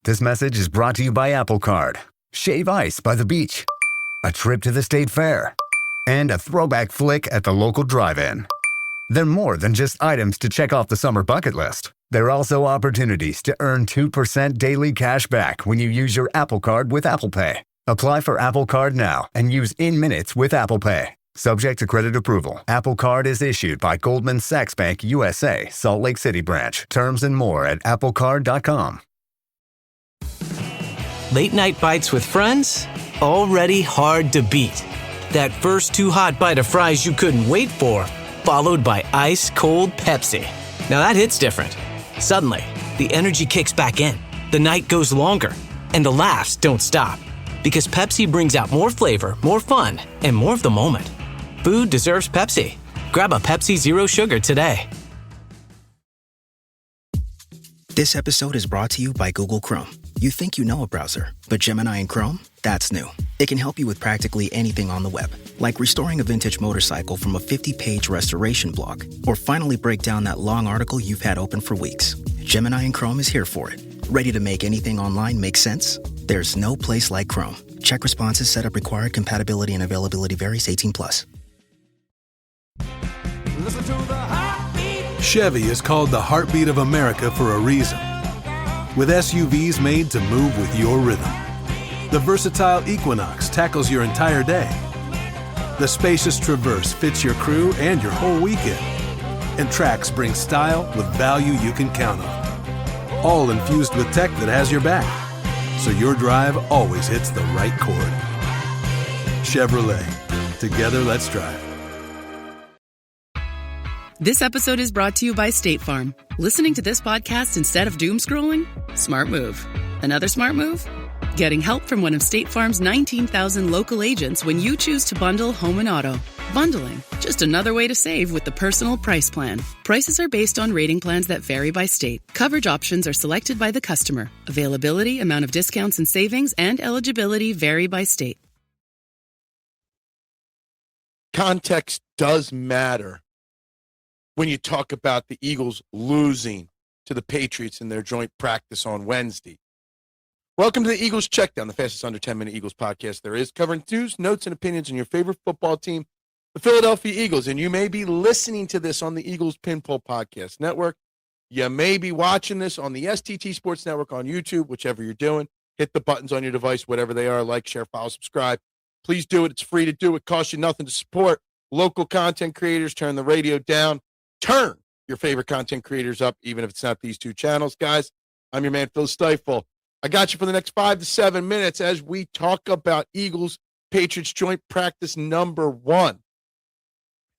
This message is brought to you by Apple Card. Shave ice by the beach. A trip to the state fair. And a throwback flick at the local drive-in. They're more than just items to check off the summer bucket list. They're also opportunities to earn 2% daily cash back when you use your Apple Card with Apple Pay. Apply for Apple Card now and use in minutes with Apple Pay. Subject to credit approval. Apple Card is issued by Goldman Sachs Bank USA, Salt Lake City branch. Terms and more at applecard.com. Late night bites with friends? Already hard to beat. That first too hot bite of fries you couldn't wait for, followed by ice cold Pepsi. Now that hits different. Suddenly, the energy kicks back in, the night goes longer, and the laughs don't stop. Because Pepsi brings out more flavor, more fun, and more of the moment. Food deserves Pepsi. Grab a Pepsi Zero Sugar today. This episode is brought to you by Google Chrome. You think you know a browser, but Gemini and Chrome? That's new. It can help you with practically anything on the web, like restoring a vintage motorcycle from a 50-page restoration blog, or finally break down that long article you've had open for weeks. Gemini and Chrome is here for it. Ready to make anything online make sense? There's no place like Chrome. Check responses, setup required, compatibility and availability varies, 18+. Listen to the heartbeat. Chevy is called the heartbeat of America for a reason. With SUVs made to move with your rhythm. The versatile Equinox tackles your entire day. The spacious Traverse fits your crew and your whole weekend. And Trax brings style with value you can count on. All infused with tech that has your back, so your drive always hits the right chord. Chevrolet. Together, let's drive. This episode is brought to you by State Farm. Listening to this podcast instead of doom scrolling? Smart move. Another smart move? Getting help from one of State Farm's 19,000 local agents when you choose to bundle home and auto. Bundling, just another way to save with the Personal Price Plan. Prices are based on rating plans that vary by state. Coverage options are selected by the customer. Availability, amount of discounts and savings, and eligibility vary by state. Context does matter when you talk about the Eagles losing to the Patriots in their joint practice on Wednesday. Welcome to the Eagles Checkdown, the fastest under 10-minute Eagles podcast there is, covering news, notes, and opinions on your favorite football team, the Philadelphia Eagles. And you may be listening to this on the Eagles Pinball Podcast Network. You may be watching this on the STT Sports Network on YouTube, whichever you're doing. Hit the buttons on your device, whatever they are, like, share, follow, subscribe. Please do it. It's free to do. It costs you nothing to support local content creators. Turn the radio down. Turn your favorite content creators up, even if it's not these two channels. Guys, I'm your man, Phil Stiefel. I got you for the next 5 to 7 minutes as we talk about Eagles-Patriots joint practice number 1.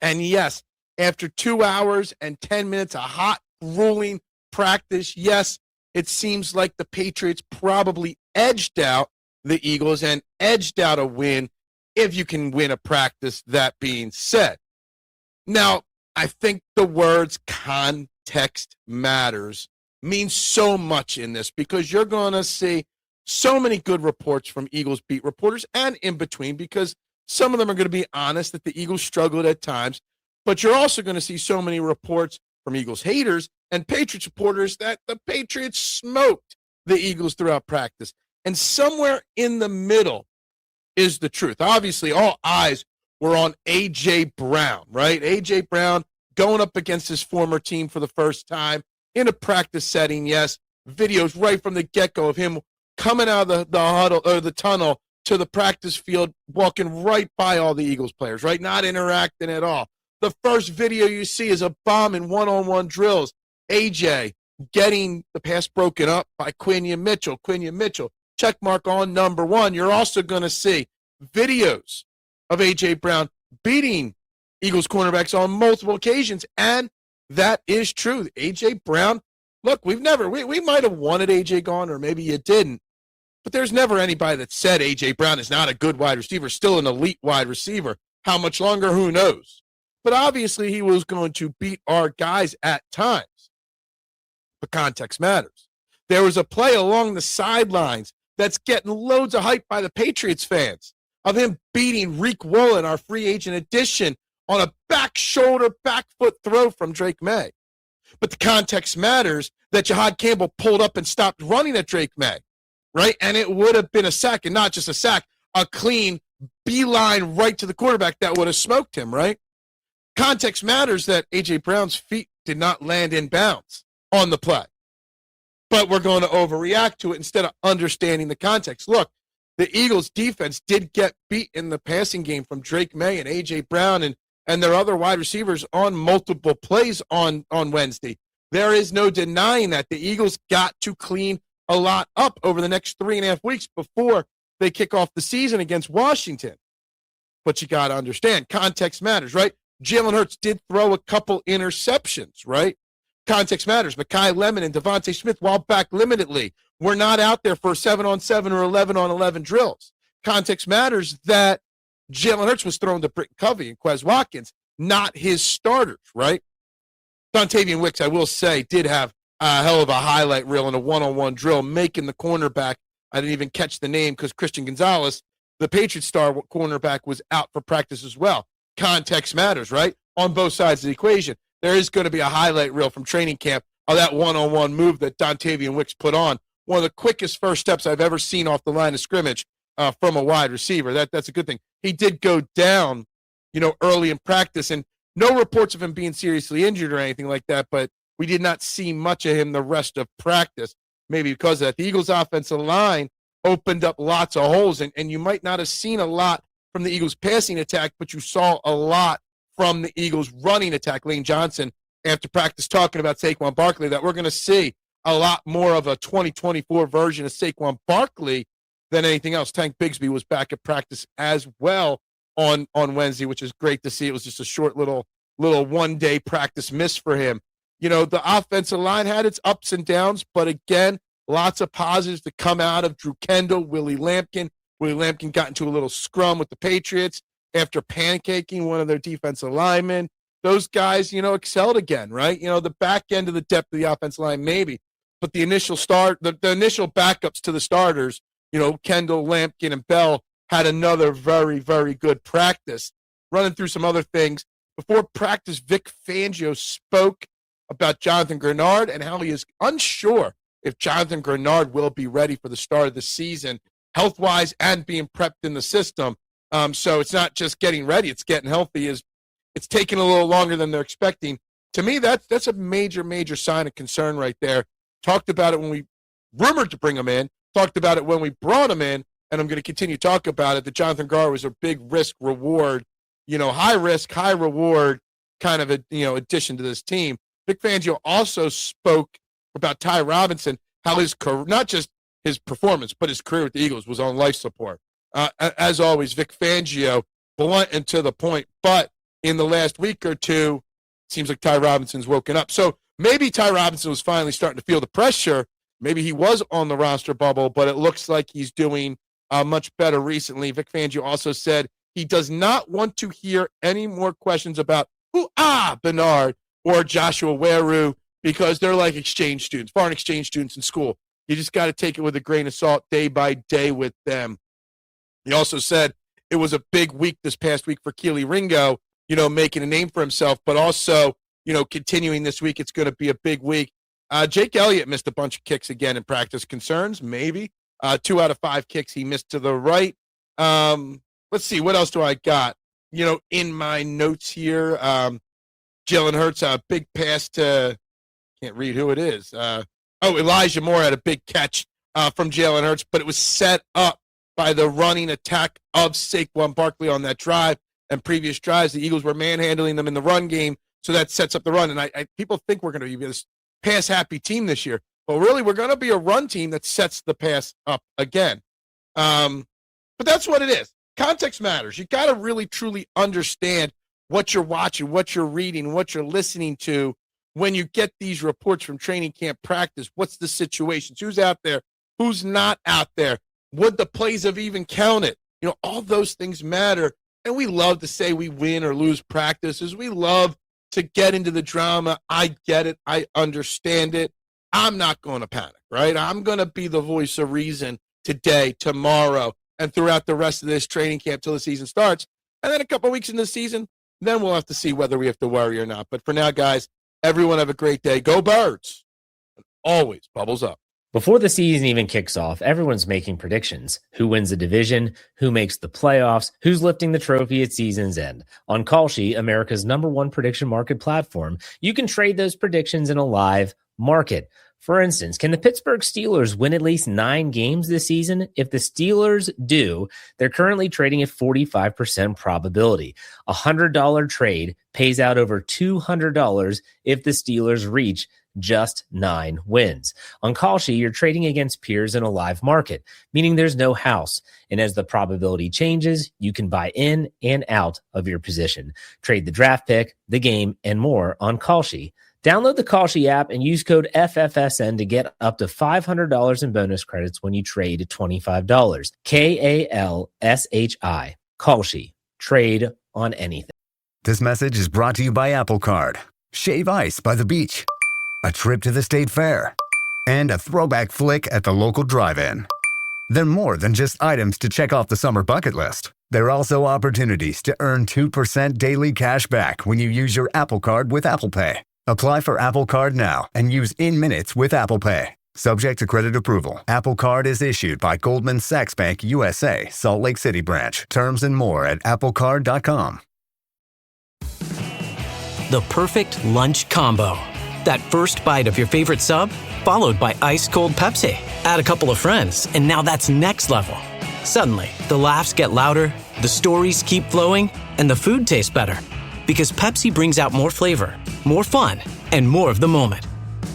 And yes, after 2 hours and 10 minutes, a hot, grueling practice, yes, it seems like the Patriots probably edged out the Eagles and edged out a win if you can win a practice, that being said. Now, I think the words context matters means so much in this because you're going to see so many good reports from Eagles beat reporters and in between because some of them are going to be honest that the Eagles struggled at times, but you're also going to see so many reports from Eagles haters and Patriots reporters that the Patriots smoked the Eagles throughout practice. And somewhere in the middle is the truth. Obviously, all eyes were on A.J. Brown, right? A.J. Brown going up against his former team for the first time in a practice setting, yes. Videos right from the get-go of him coming out of the huddle or the tunnel to the practice field, walking right by all the Eagles players, right? Not interacting at all. The first video you see is a bomb in one-on-one drills. A.J. getting the pass broken up by Quinion Mitchell. Quinion Mitchell, check mark on number 1. You're also going to see videos of A.J. Brown beating Eagles cornerbacks on multiple occasions, and that is true. A.J. Brown, look, we might have wanted A.J. gone, or maybe you didn't, but there's never anybody that said A.J. Brown is not a good wide receiver, still an elite wide receiver. How much longer, who knows? But obviously he was going to beat our guys at times. But context matters. There was a play along the sidelines that's getting loads of hype by the Patriots fans of him beating Reek Woolen, our free agent addition, on a back shoulder, back foot throw from Drake May. But the context matters that Jahad Campbell pulled up and stopped running at Drake May. right? And it would have been a sack, and not just a sack, a clean beeline right to the quarterback that would have smoked him, right? Context matters that A.J. Brown's feet did not land in bounds on the play. But we're going to overreact to it instead of understanding the context. Look, the Eagles' defense did get beat in the passing game from Drake May and A.J. Brown and their other wide receivers on multiple plays on Wednesday. There is no denying that. The Eagles got to clean a lot up over the next 3.5 weeks before they kick off the season against Washington. But you got to understand, context matters, right? Jalen Hurts did throw a couple interceptions, right? Context matters. Mekhi Lemon and Devontae Smith, while back limitedly, were not out there for 7-on-7 or 11-on-11 drills. Context matters that Jalen Hurts was thrown to Britton Covey and Quez Watkins, not his starters, right? Dontavian Wicks, I will say, did have a hell of a highlight reel in a one-on-one drill, making the cornerback. I didn't even catch the name because Christian Gonzalez, the Patriots star cornerback, was out for practice as well. Context matters, right? On both sides of the equation. There is going to be a highlight reel from training camp of that one-on-one move that Dontavian Wicks put on. One of the quickest first steps I've ever seen off the line of scrimmage from a wide receiver. That's a good thing. He did go down, early in practice, and no reports of him being seriously injured or anything like that, but we did not see much of him the rest of practice, maybe because of that. The Eagles' offensive line opened up lots of holes, and you might not have seen a lot from the Eagles' passing attack, but you saw a lot from the Eagles' running attack. Lane Johnson, after practice, talking about Saquon Barkley, that we're going to see a lot more of a 2024 version of Saquon Barkley than anything else. Tank Bigsby was back at practice as well on Wednesday, which is great to see. It was just a short little one-day practice miss for him. The offensive line had its ups and downs, but again, lots of positives to come out of Drew Kendall, Willie Lampkin. Willie Lampkin got into a little scrum with the Patriots after pancaking one of their defensive linemen. Those guys, excelled again, right? The back end of the depth of the offensive line, maybe. But the initial the initial backups to the starters, Kendall, Lampkin, and Bell, had another very, very good practice. Running through some other things. Before practice, Vic Fangio spoke about Jonathan Grenard and how he is unsure if Jonathan Grenard will be ready for the start of the season, health-wise and being prepped in the system. So it's not just getting ready, it's getting healthy. It's taking a little longer than they're expecting. To me, that's a major, major sign of concern right there. Talked about it when we rumored to bring him in, talked about it when we brought him in, and I'm going to continue to talk about it, that Jonathan Grenard was a big risk-reward, high risk, high reward kind of addition to this team. Vic Fangio also spoke about Ty Robinson, how his career, not just his performance, but his career with the Eagles was on life support. As always, Vic Fangio, blunt and to the point, but in the last week or two, it seems like Ty Robinson's woken up. So maybe Ty Robinson was finally starting to feel the pressure. Maybe he was on the roster bubble, but it looks like he's doing much better recently. Vic Fangio also said he does not want to hear any more questions about Bernard or Joshua Weru, because they're like exchange students, foreign exchange students in school. You just got to take it with a grain of salt day by day with them. He also said it was a big week this past week for Keely Ringo, making a name for himself, but also, continuing this week, it's going to be a big week. Jake Elliott missed a bunch of kicks again in practice. Concerns? Maybe. 2 out of 5 kicks he missed to the right. Let's see. What else do I got? In my notes here, Jalen Hurts, a big pass to, can't read who it is. Elijah Moore had a big catch from Jalen Hurts, but it was set up by the running attack of Saquon Barkley on that drive. And previous drives, the Eagles were manhandling them in the run game, so that sets up the run. And I people think we're going to be this pass-happy team this year, but really we're going to be a run team that sets the pass up again. But that's what it is. Context matters. You got to really, truly understand what you're watching, what you're reading, what you're listening to when you get these reports from training camp practice. What's the situations? Who's out there? Who's not out there? Would the plays have even counted? All those things matter. And we love to say we win or lose practices. We love to get into the drama. I get it. I understand it. I'm not going to panic, right? I'm going to be the voice of reason today, tomorrow, and throughout the rest of this training camp till the season starts. And then a couple weeks into the season, then we'll have to see whether we have to worry or not. But for now, guys, everyone have a great day. Go Birds. And always bubbles up. Before the season even kicks off, everyone's making predictions. Who wins the division? Who makes the playoffs? Who's lifting the trophy at season's end? On Kalshi, America's #1 prediction market platform, you can trade those predictions in a live market. For instance, can the Pittsburgh Steelers win at least 9 games this season? If the Steelers do, they're currently trading at 45% probability. A $100 trade pays out over $200 if the Steelers reach just 9 wins. On Kalshi, you're trading against peers in a live market, meaning there's no house. And as the probability changes, you can buy in and out of your position. Trade the draft pick, the game, and more on Kalshi. Download the Kalshi app and use code FFSN to get up to $500 in bonus credits when you trade $25. KALSHI. Kalshi. Trade on anything. This message is brought to you by Apple Card. Shave ice by the beach. A trip to the state fair. And a throwback flick at the local drive-in. They're more than just items to check off the summer bucket list. They're also opportunities to earn 2% daily cash back when you use your Apple Card with Apple Pay. Apply for Apple Card now and use in minutes with Apple Pay. Subject to credit approval. Apple Card is issued by Goldman Sachs Bank USA, Salt Lake City branch. Terms and more at applecard.com. The perfect lunch combo. That first bite of your favorite sub, followed by ice-cold Pepsi. Add a couple of friends, and now that's next level. Suddenly, the laughs get louder, the stories keep flowing, and the food tastes better. Because Pepsi brings out more flavor, more fun, and more of the moment.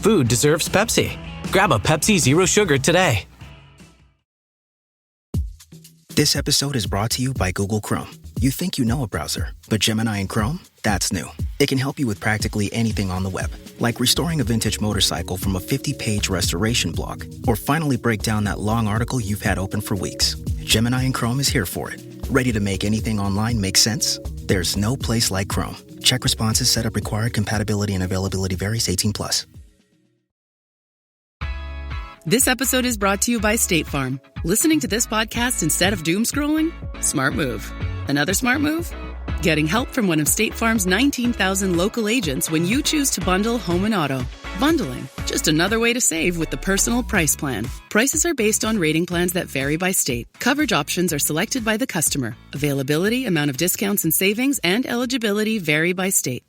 Food deserves Pepsi. Grab a Pepsi Zero Sugar today. This episode is brought to you by Google Chrome. You think you know a browser, but Gemini and Chrome? That's new. It can help you with practically anything on the web, like restoring a vintage motorcycle from a 50-page restoration blog, or finally break down that long article you've had open for weeks. Gemini and Chrome is here for it. Ready to make anything online make sense? There's no place like Chrome. Check responses, setup required, compatibility and availability varies, 18+. This episode is brought to you by State Farm. Listening to this podcast instead of doom scrolling? Smart move. Another smart move? Getting help from one of State Farm's 19,000 local agents when you choose to bundle home and auto. Bundling, just another way to save with the Personal Price Plan. Prices are based on rating plans that vary by state. Coverage options are selected by the customer. Availability, amount of discounts and savings, and eligibility vary by state.